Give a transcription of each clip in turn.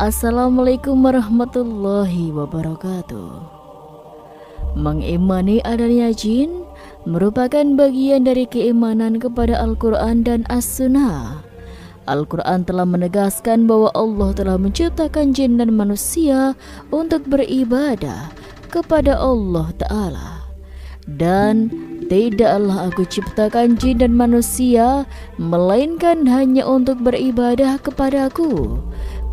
Assalamualaikum warahmatullahi wabarakatuh. Mengimani adanya jin merupakan bagian dari keimanan kepada Al-Quran dan As-Sunnah. Al-Quran telah menegaskan bahwa Allah telah menciptakan jin dan manusia untuk beribadah kepada Allah Ta'ala. Dan tidaklah aku ciptakan jin dan manusia melainkan hanya untuk beribadah kepadaku.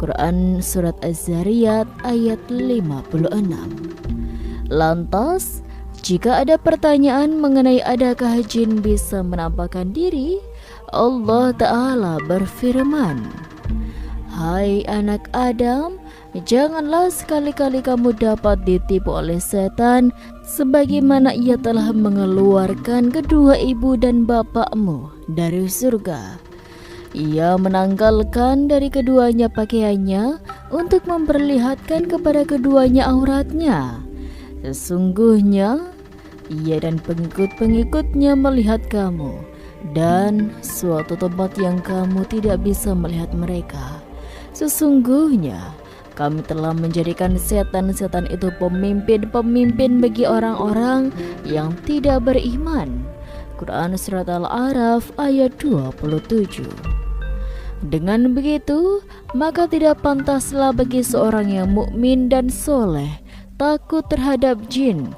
Quran Surat Az-Zariyat ayat 56. Lantas, jika ada pertanyaan mengenai adakah jin bisa menampakkan diri, Allah Ta'ala berfirman, "Hai anak Adam, janganlah sekali-kali kamu dapat ditipu oleh setan sebagaimana ia telah mengeluarkan kedua ibu dan bapakmu dari surga. Ia menanggalkan dari keduanya pakaiannya untuk memperlihatkan kepada keduanya auratnya. Sesungguhnya ia dan pengikut-pengikutnya melihat kamu dan suatu tempat yang kamu tidak bisa melihat mereka. Sesungguhnya kami telah menjadikan setan-setan itu pemimpin-pemimpin bagi orang-orang yang tidak beriman." Quran Surat Al-A'raf ayat 27. Dengan begitu, maka tidak pantaslah bagi seorang yang mukmin dan soleh takut terhadap jin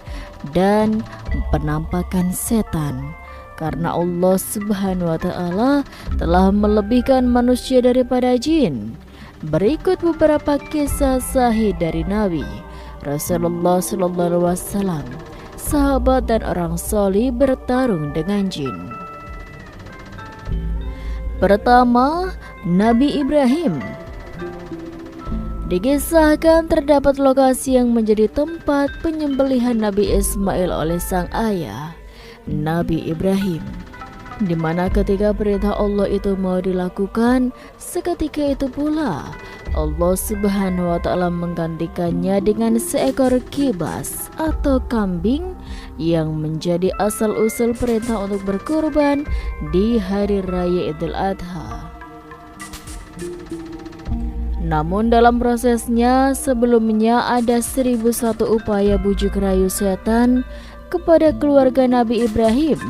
dan penampakan setan, karena Allah Subhanahu wa Ta'ala telah melebihkan manusia daripada jin. Berikut beberapa kisah sahih dari Nabi Rasulullah SAW, sahabat dan orang soleh bertarung dengan jin. Pertama, Nabi Ibrahim. Dikisahkan terdapat lokasi yang menjadi tempat penyembelihan Nabi Ismail oleh sang ayah, Nabi Ibrahim, di mana ketika perintah Allah itu mau dilakukan, seketika itu pula Allah Subhanahu wa Ta'ala menggantikannya dengan seekor kibas atau kambing yang menjadi asal-usul perintah untuk berkurban di hari raya Idul Adha. Namun dalam prosesnya sebelumnya ada 1001 upaya bujuk rayu setan kepada keluarga Nabi Ibrahim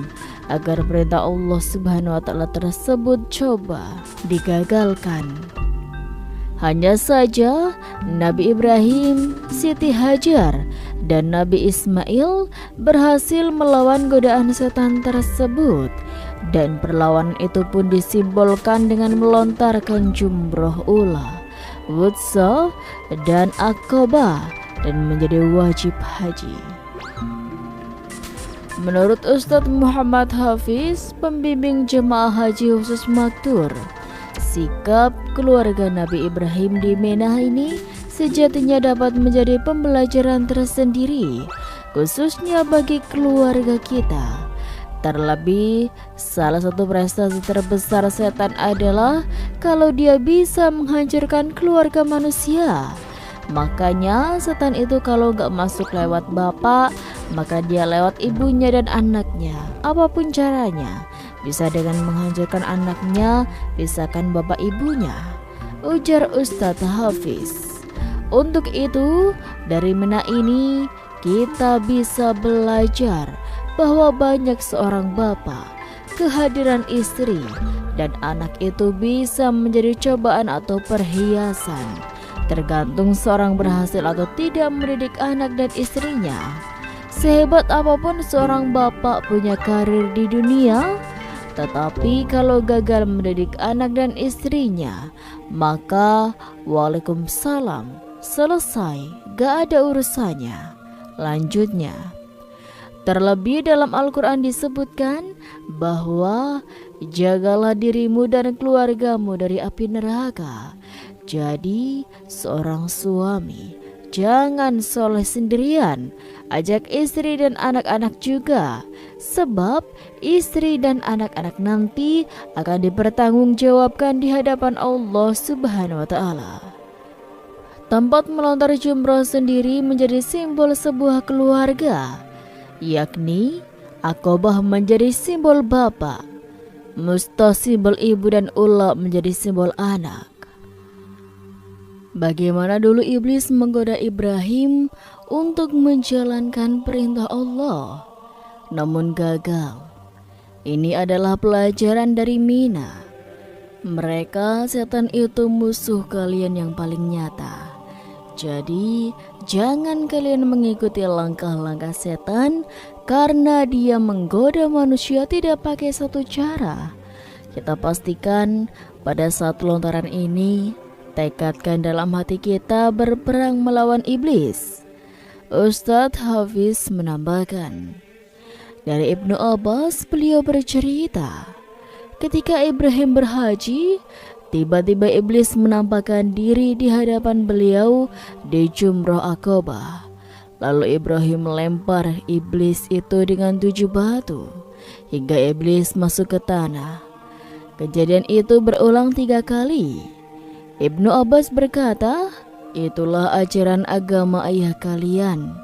agar perintah Allah Subhanahu wa Ta'ala tersebut coba digagalkan. Hanya saja Nabi Ibrahim, Siti Hajar, dan Nabi Ismail berhasil melawan godaan setan tersebut, dan perlawanan itu pun disimbolkan dengan melontarkan jumroh ula, wutsa, dan akobah, dan menjadi wajib haji. Menurut Ustadz Muhammad Hafiz, pembimbing jemaah haji khusus Maktur, sikap keluarga Nabi Ibrahim di Mina ini sejatinya dapat menjadi pembelajaran tersendiri, khususnya bagi keluarga kita. Terlebih, salah satu prestasi terbesar setan adalah kalau dia bisa menghancurkan keluarga manusia. Makanya setan itu kalau gak masuk lewat bapak, maka dia lewat ibunya dan anaknya. Apapun caranya, bisa dengan menghancurkan anaknya, pisahkan bapak ibunya, ujar Ustadz Hafiz. Untuk itu, dari Mina ini kita bisa belajar bahwa banyak seorang bapak, kehadiran istri dan anak itu bisa menjadi cobaan atau perhiasan, tergantung seorang berhasil atau tidak mendidik anak dan istrinya. Sehebat apapun seorang bapak punya karir di dunia, tetapi kalau gagal mendidik anak dan istrinya, maka waalaikumsalam, selesai, gak ada urusannya. Lanjutnya, terlebih dalam Al-Quran disebutkan bahwa jagalah dirimu dan keluargamu dari api neraka. Jadi seorang suami jangan soleh sendirian, ajak istri dan anak-anak juga, sebab istri dan anak-anak nanti akan dipertanggungjawabkan di hadapan Allah Subhanahu wa Ta'ala. Tempat melontar jumroh sendiri menjadi simbol sebuah keluarga, yakni akobah menjadi simbol bapak, musta simbol ibu, dan ula menjadi simbol anak. Bagaimana dulu iblis menggoda Ibrahim untuk menjalankan perintah Allah, namun gagal. Ini adalah pelajaran dari Mina. Mereka, setan itu musuh kalian yang paling nyata. Jadi, jangan kalian mengikuti langkah-langkah setan karena dia menggoda manusia tidak pakai satu cara. Kita pastikan pada saat lontaran ini, tekadkan dalam hati kita berperang melawan iblis. Ustadz Hafiz menambahkan, dari Ibnu Abbas beliau bercerita, ketika Ibrahim berhaji, tiba-tiba iblis menampakkan diri di hadapan beliau di Jumrah Aqabah. Lalu Ibrahim melempar iblis itu dengan 7 batu hingga iblis masuk ke tanah. Kejadian itu berulang 3 kali. Ibnu Abbas berkata, itulah ajaran agama ayah kalian,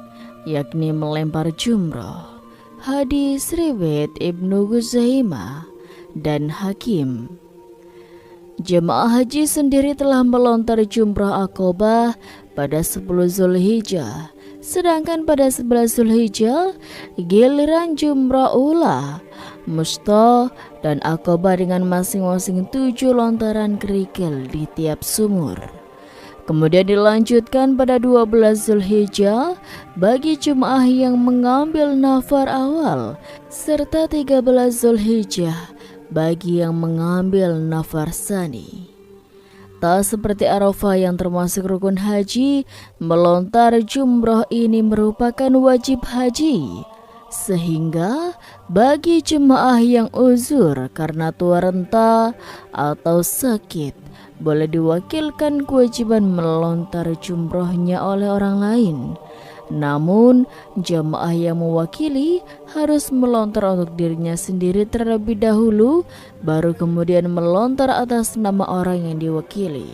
yakni melempar jumrah. Hadis riwayat Ibnu Guzaimah dan Hakim. Jemaah haji sendiri telah melontar jumrah Aqabah pada 10 Zulhijjah, sedangkan pada 11 Zulhijjah giliran jumrah ula, Musta dan Aqabah dengan masing-masing 7 lontaran kerikil di tiap sumur. Kemudian dilanjutkan pada 12 Zulhijjah bagi jemaah yang mengambil nafar awal, serta 13 Zulhijjah bagi yang mengambil nafar tsani. Tak seperti Arafah yang termasuk rukun haji, melontar jumrah ini merupakan wajib haji. Sehingga bagi jemaah yang uzur karena tua renta atau sakit, boleh diwakilkan kewajiban melontar jumrohnya oleh orang lain. Namun jemaah yang mewakili harus melontar untuk dirinya sendiri terlebih dahulu, baru kemudian melontar atas nama orang yang diwakili.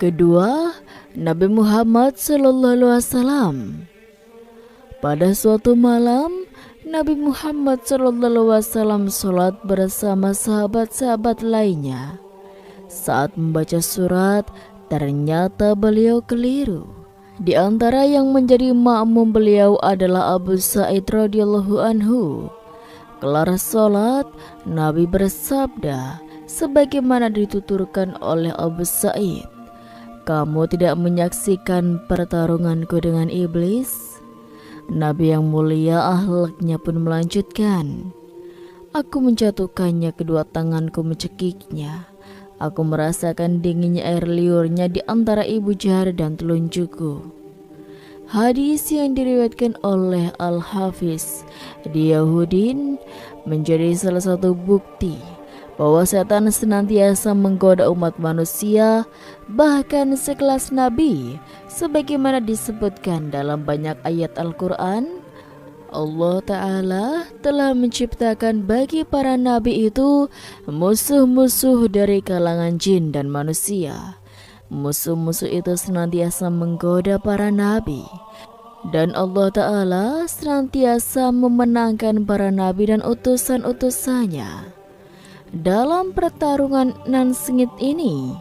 Kedua, Nabi Muhammad SAW. Pada suatu malam, Nabi Muhammad SAW sholat bersama sahabat-sahabat lainnya. Saat membaca surat, ternyata beliau keliru. Di antara yang menjadi makmum beliau adalah Abu Sa'id radhiyallahu anhu. Kelar sholat, Nabi bersabda, sebagaimana dituturkan oleh Abu Sa'id, "Kamu tidak menyaksikan pertarunganku dengan iblis?" Nabi yang mulia akhlaknya pun melanjutkan, "Aku menjatuhkannya, kedua tanganku mencekiknya. Aku merasakan dinginnya air liurnya di antara ibu jari dan telunjukku." Hadis yang diriwayatkan oleh Al-Hafiz Diyahudin menjadi salah satu bukti bahwa setan senantiasa menggoda umat manusia, bahkan sekelas Nabi, sebagaimana disebutkan dalam banyak ayat Al-Quran. Allah Ta'ala telah menciptakan bagi para nabi itu musuh-musuh dari kalangan jin dan manusia. Musuh-musuh itu senantiasa menggoda para nabi, dan Allah Ta'ala senantiasa memenangkan para nabi dan utusan-utusannya. Dalam pertarungan nan sengit ini,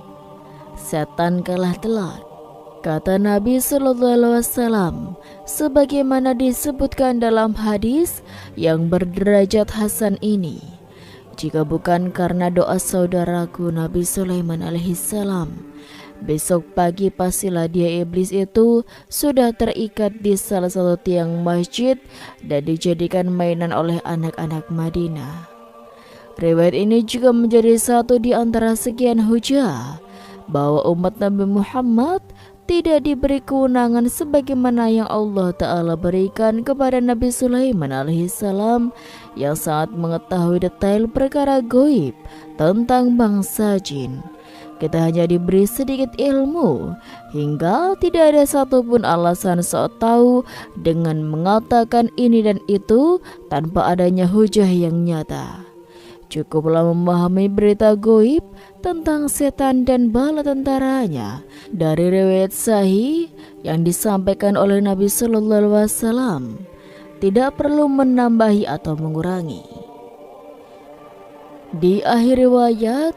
setan kalah telak. Kata Nabi SAW, sebagaimana disebutkan dalam hadis yang berderajat hasan ini, jika bukan karena doa saudaraku Nabi Sulaiman alaihissalam, besok pagi pastilah dia iblis itu sudah terikat di salah satu tiang masjid dan dijadikan mainan oleh anak-anak Madinah. Riwayat ini juga menjadi satu di antara sekian hujah bahwa umat Nabi Muhammad tidak diberi kewenangan sebagaimana yang Allah Ta'ala berikan kepada Nabi Sulaiman alaihissalam yang sangat mengetahui detail perkara goib tentang bangsa jin. Kita hanya diberi sedikit ilmu hingga tidak ada satupun alasan sok tahu dengan mengatakan ini dan itu tanpa adanya hujah yang nyata. Cukuplah memahami berita goib tentang setan dan bala tentaranya dari riwayat sahih yang disampaikan oleh Nabi Sallallahu Alaihi Wasallam. Tidak perlu menambahi atau mengurangi. Di akhir riwayat,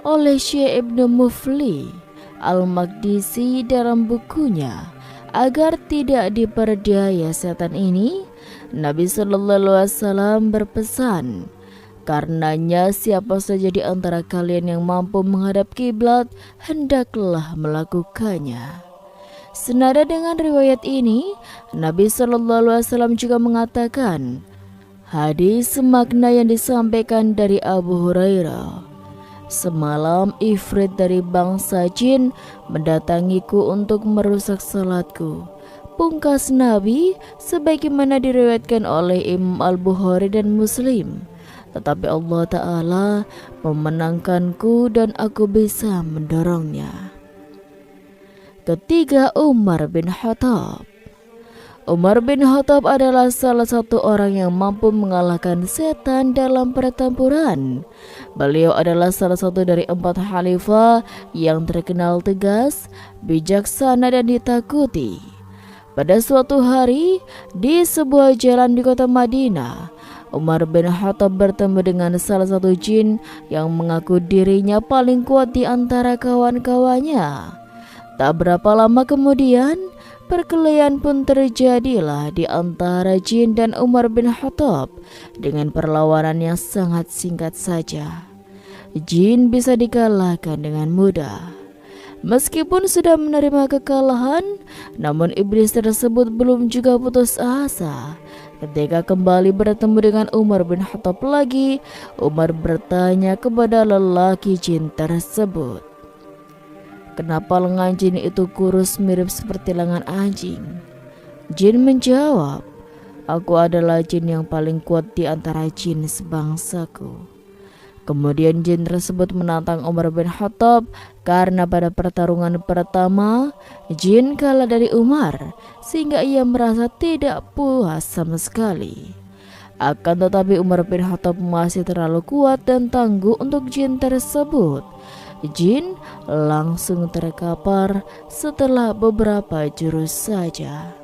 oleh Syekh Ibnu Mufli Al-Maqdisi dalam bukunya agar tidak diperdaya setan ini, Nabi Shallallahu Alaihi Wasallam berpesan, karenanya siapa saja di antara kalian yang mampu menghadap kiblat, hendaklah melakukannya. Senada dengan riwayat ini, Nabi Shallallahu Alaihi Wasallam juga mengatakan, hadis semakna yang disampaikan dari Abu Hurairah, semalam ifrit dari bangsa jin mendatangiku untuk merusak salatku. Pungkas Nabi sebagaimana diriwayatkan oleh Imam Al-Bukhari dan Muslim. Tetapi Allah Ta'ala memenangkanku dan aku bisa mendorongnya. Ketiga, Umar bin Khattab. Umar bin Khattab adalah salah satu orang yang mampu mengalahkan setan dalam pertempuran. Beliau adalah salah satu dari 4 khalifah yang terkenal tegas, bijaksana dan ditakuti. Pada suatu hari, di sebuah jalan di kota Madinah, Umar bin Khattab bertemu dengan salah satu jin yang mengaku dirinya paling kuat di antara kawan-kawannya. Tak berapa lama kemudian, perkelahian pun terjadilah di antara jin dan Umar bin Khattab dengan perlawanan yang sangat singkat saja. Jin bisa dikalahkan dengan mudah. Meskipun sudah menerima kekalahan, namun iblis tersebut belum juga putus asa. Ketika kembali bertemu dengan Umar bin Khattab lagi, Umar bertanya kepada lelaki jin tersebut, kenapa lengan jin itu kurus mirip seperti lengan anjing? Jin menjawab, aku adalah jin yang paling kuat di antara jin sebangsaku. Kemudian jin tersebut menantang Umar bin Khattab karena pada pertarungan pertama jin kalah dari Umar sehingga ia merasa tidak puas sama sekali. Akan tetapi Umar bin Khattab masih terlalu kuat dan tangguh untuk jin tersebut. Jin langsung terkapar setelah beberapa jurus saja.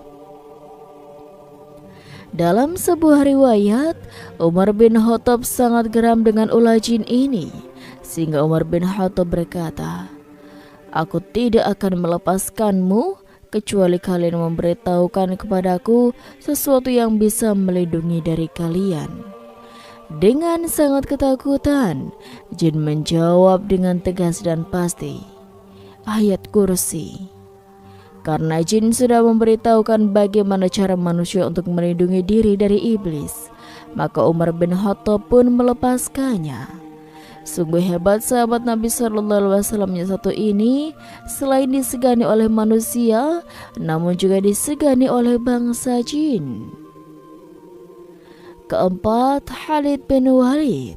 Dalam sebuah riwayat, Umar bin Khattab sangat geram dengan ulah jin ini, sehingga Umar bin Khattab berkata, aku tidak akan melepaskanmu kecuali kalian memberitahukan kepadaku sesuatu yang bisa melindungi dari kalian. Dengan sangat ketakutan, jin menjawab dengan tegas dan pasti, ayat kursi. Karena jin sudah memberitahukan bagaimana cara manusia untuk melindungi diri dari iblis, maka Umar bin Khattab pun melepaskannya. Sungguh hebat sahabat Nabi SAW yang satu ini, selain disegani oleh manusia, namun juga disegani oleh bangsa jin. Keempat, Khalid bin Walid.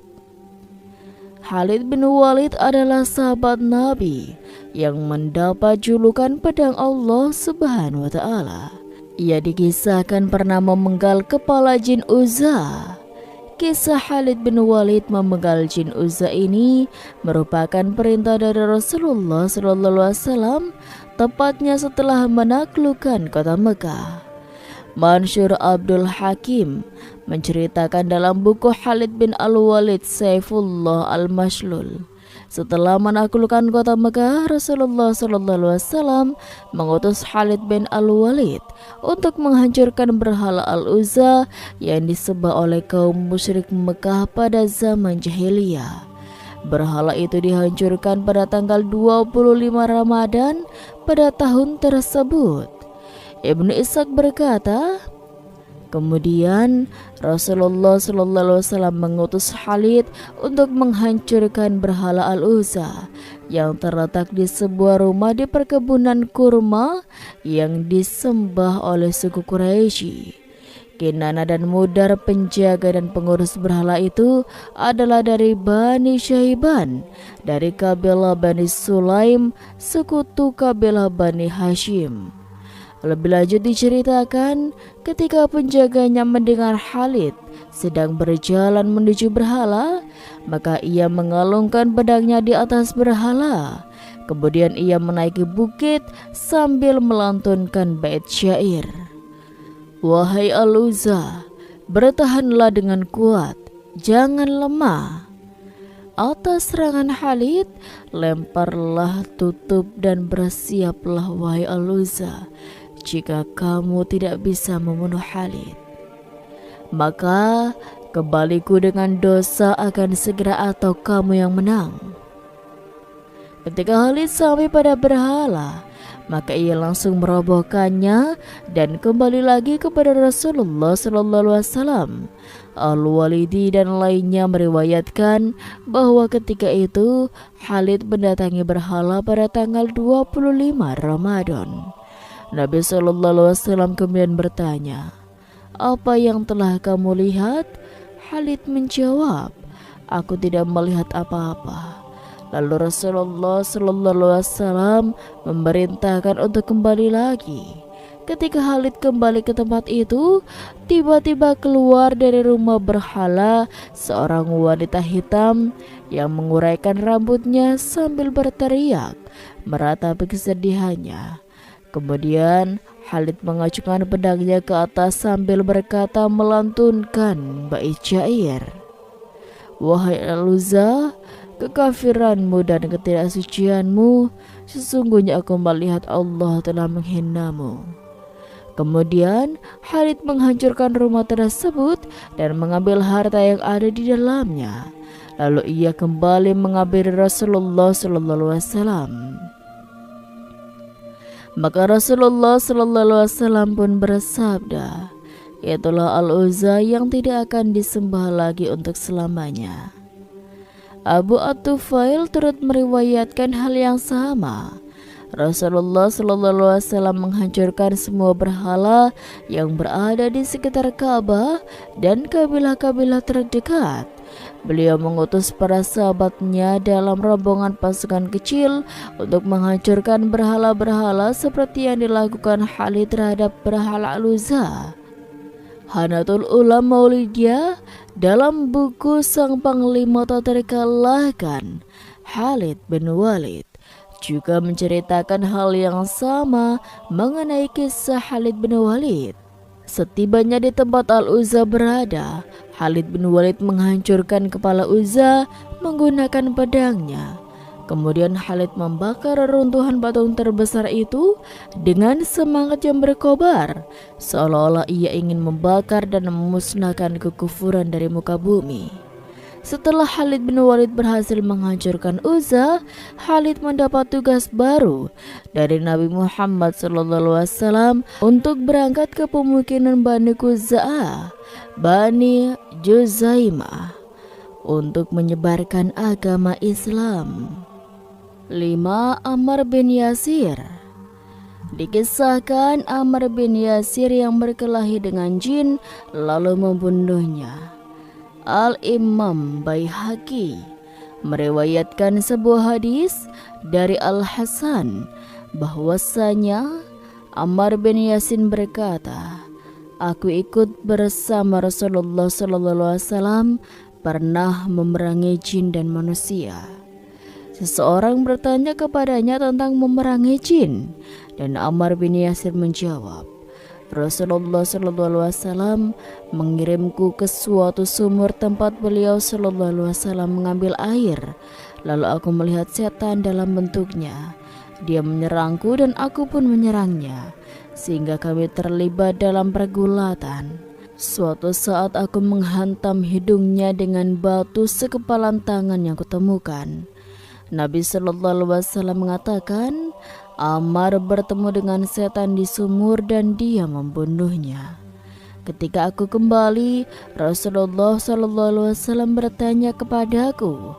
Khalid bin Walid adalah sahabat Nabi yang mendapat julukan pedang Allah Subhanahu wa Ta'ala. Ia dikisahkan pernah memenggal kepala jin Uzza. Kisah Khalid bin Walid memenggal jin Uzza ini merupakan perintah dari Rasulullah SAW, tepatnya setelah menaklukkan kota Mekah. Mansur Abdul Hakim menceritakan dalam buku Khalid bin Al-Walid Saifullah Al-Mashlul, setelah menaklukkan kota Mekah, Rasulullah SAW mengutus Khalid bin Al-Walid untuk menghancurkan berhala Al-Uzza yang disembah oleh kaum musyrik Mekah pada zaman jahiliyah. Berhala itu dihancurkan pada tanggal 25 Ramadan pada tahun tersebut. Ibnu Ishaq berkata, kemudian Rasulullah SAW mengutus Khalid untuk menghancurkan berhala Al-Uzza yang terletak di sebuah rumah di perkebunan kurma yang disembah oleh suku Quraisy. Kinana dan Mudar, penjaga dan pengurus berhala itu adalah dari Bani Syaiban, dari kabilah Bani Sulaim, sekutu kabilah Bani Hashim. Lebih lanjut diceritakan, ketika penjaganya mendengar Khalid sedang berjalan menuju berhala, maka ia mengalungkan pedangnya di atas berhala. Kemudian ia menaiki bukit sambil melantunkan bait syair, wahai Al-Uzza, bertahanlah dengan kuat, jangan lemah. atas serangan Khalid, lemparlah tutup dan bersiaplah wahai Al-Uzza. Jika kamu tidak bisa membunuh Khalid, maka kembaliku dengan dosa akan segera atau kamu yang menang. Ketika Khalid sampai pada berhala, maka ia langsung merobohkannya dan kembali lagi kepada Rasulullah SAW. Al-Walidi dan lainnya meriwayatkan bahwa ketika itu Khalid mendatangi berhala pada tanggal 25 Ramadan. Nabi SAW kemudian bertanya, "Apa yang telah kamu lihat?" Khalid menjawab, "Aku tidak melihat apa-apa." Lalu Rasulullah SAW memerintahkan untuk kembali lagi. Ketika Khalid kembali ke tempat itu, tiba-tiba keluar dari rumah berhala seorang wanita hitam yang menguraikan rambutnya sambil berteriak, meratapi kesedihannya. Kemudian Khalid mengacukan pedangnya ke atas sambil berkata melantunkan bait syair, "Wahai Al-Uzza, kekafiranmu dan ketidaksucianmu, sesungguhnya aku melihat Allah telah menghinamu." Kemudian Khalid menghancurkan rumah tersebut dan mengambil harta yang ada di dalamnya. Lalu ia kembali menghampiri Rasulullah SAW. Maka Rasulullah SAW pun bersabda, "Itulah Al-Uzza yang tidak akan disembah lagi untuk selamanya." Abu At-Tufail turut meriwayatkan hal yang sama. Rasulullah SAW menghancurkan semua berhala yang berada di sekitar Ka'bah dan kabilah-kabilah terdekat. Beliau mengutus para sahabatnya dalam rombongan pasukan kecil untuk menghancurkan berhala-berhala seperti yang dilakukan Khalid terhadap berhala Al-Uzza. Hanatul Ulama Maulidiyah dalam buku Sang Panglima Tak Terkalahkan, Khalid bin Walid, juga menceritakan hal yang sama mengenai kisah Khalid bin Walid. Setibanya di tempat Al-Uzza berada, Khalid bin Walid menghancurkan kepala Uzza menggunakan pedangnya. Kemudian Khalid membakar reruntuhan patung terbesar itu dengan semangat yang berkobar, seolah-olah ia ingin membakar dan memusnahkan kekufuran dari muka bumi. Setelah Khalid bin Walid berhasil menghancurkan Uzza, Khalid mendapat tugas baru dari Nabi Muhammad SAW untuk berangkat ke pemukiman Bani Quza'ah, Bani Juzaimah, untuk menyebarkan agama Islam. 5. Ammar bin Yasir. Dikisahkan Ammar bin Yasir yang berkelahi dengan jin lalu membunuhnya. Al-Imam Baihaqi meriwayatkan sebuah hadis dari Al-Hasan bahwasanya Ammar bin Yasin berkata, "Aku ikut bersama Rasulullah SAW pernah memerangi jin dan manusia." Seseorang bertanya kepadanya tentang memerangi jin, dan Ammar bin Yasir menjawab, "Rasulullah SAW mengirimku ke suatu sumur tempat beliau SAW mengambil air. Lalu aku melihat setan dalam bentuknya. Dia menyerangku dan aku pun menyerangnya, sehingga kami terlibat dalam pergulatan. Suatu saat aku menghantam hidungnya dengan batu sekepalan tangan yang kutemukan." Nabi SAW mengatakan, Ammar bertemu dengan setan di sumur dan dia membunuhnya. Ketika aku kembali, Rasulullah SAW bertanya kepadaku,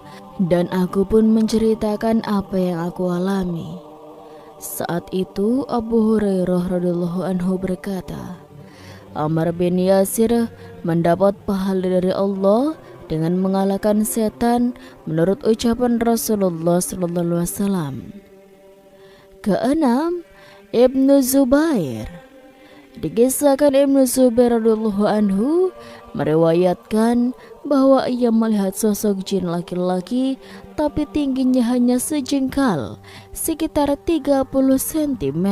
dan aku pun menceritakan apa yang aku alami. Saat itu Abu Hurairah radhiyallahu anhu berkata, Ammar bin Yasir mendapat pahala dari Allah dengan mengalahkan setan menurut ucapan Rasulullah SAW. Keenam, Ibnu Zubair. Dikisahkan Ibnu Zubair radhiyallahu anhu meriwayatkan bahwa ia melihat sosok jin laki-laki tapi tingginya hanya sejengkal, sekitar 30 cm.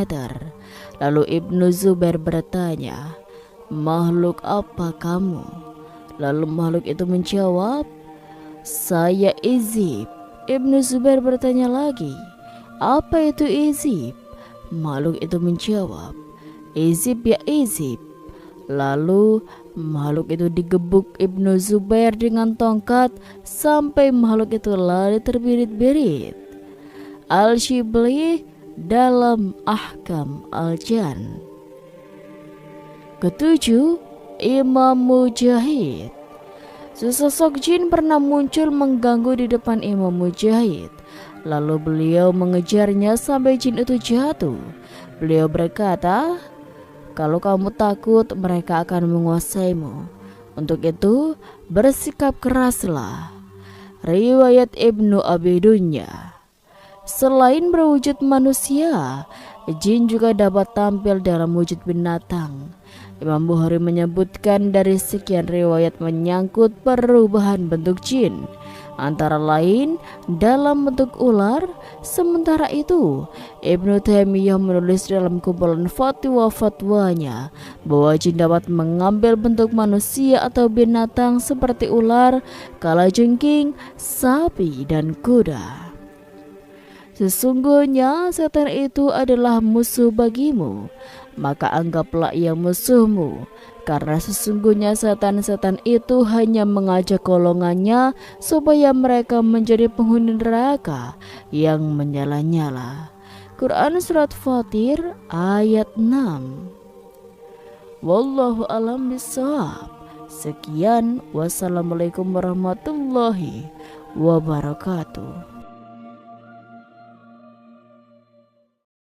Lalu Ibnu Zubair bertanya, "Makhluk apa kamu?" Lalu makhluk itu menjawab, "Saya Izib." Ibnu Zubair bertanya lagi, "Apa itu Izib?" Makhluk itu menjawab, "Izib ya Izib." Lalu makhluk itu digebuk Ibnu Zubair dengan tongkat sampai makhluk itu lari terbirit-birit. Al-Shibli dalam Ahkam Al-Jan. Ketujuh, Imam Mujahid. Sesosok jin pernah muncul mengganggu di depan Imam Mujahid. Lalu beliau mengejarnya sampai jin itu jatuh. Beliau berkata, "Kalau kamu takut, mereka akan menguasaimu. Untuk itu, bersikap keraslah." Riwayat Ibnu Abi Dunya. Selain berwujud manusia, jin juga dapat tampil dalam wujud binatang. Imam Bukhari menyebutkan dari sekian riwayat menyangkut perubahan bentuk jin, antara lain dalam bentuk ular. Sementara itu, Ibnu Taimiyah menulis dalam kumpulan fatwa-fatwanya bahwa jin dapat mengambil bentuk manusia atau binatang seperti ular, kalajengking, sapi, dan kuda. Sesungguhnya setan itu adalah musuh bagimu, maka anggaplah ia musuhmu, karena sesungguhnya setan-setan itu hanya mengajak golongannya supaya mereka menjadi penghuni neraka yang menyala-nyala. Quran Surat Fatir ayat 6. Wallahu a'lam bishawab. Sekian, wassalamualaikum warahmatullahi wabarakatuh.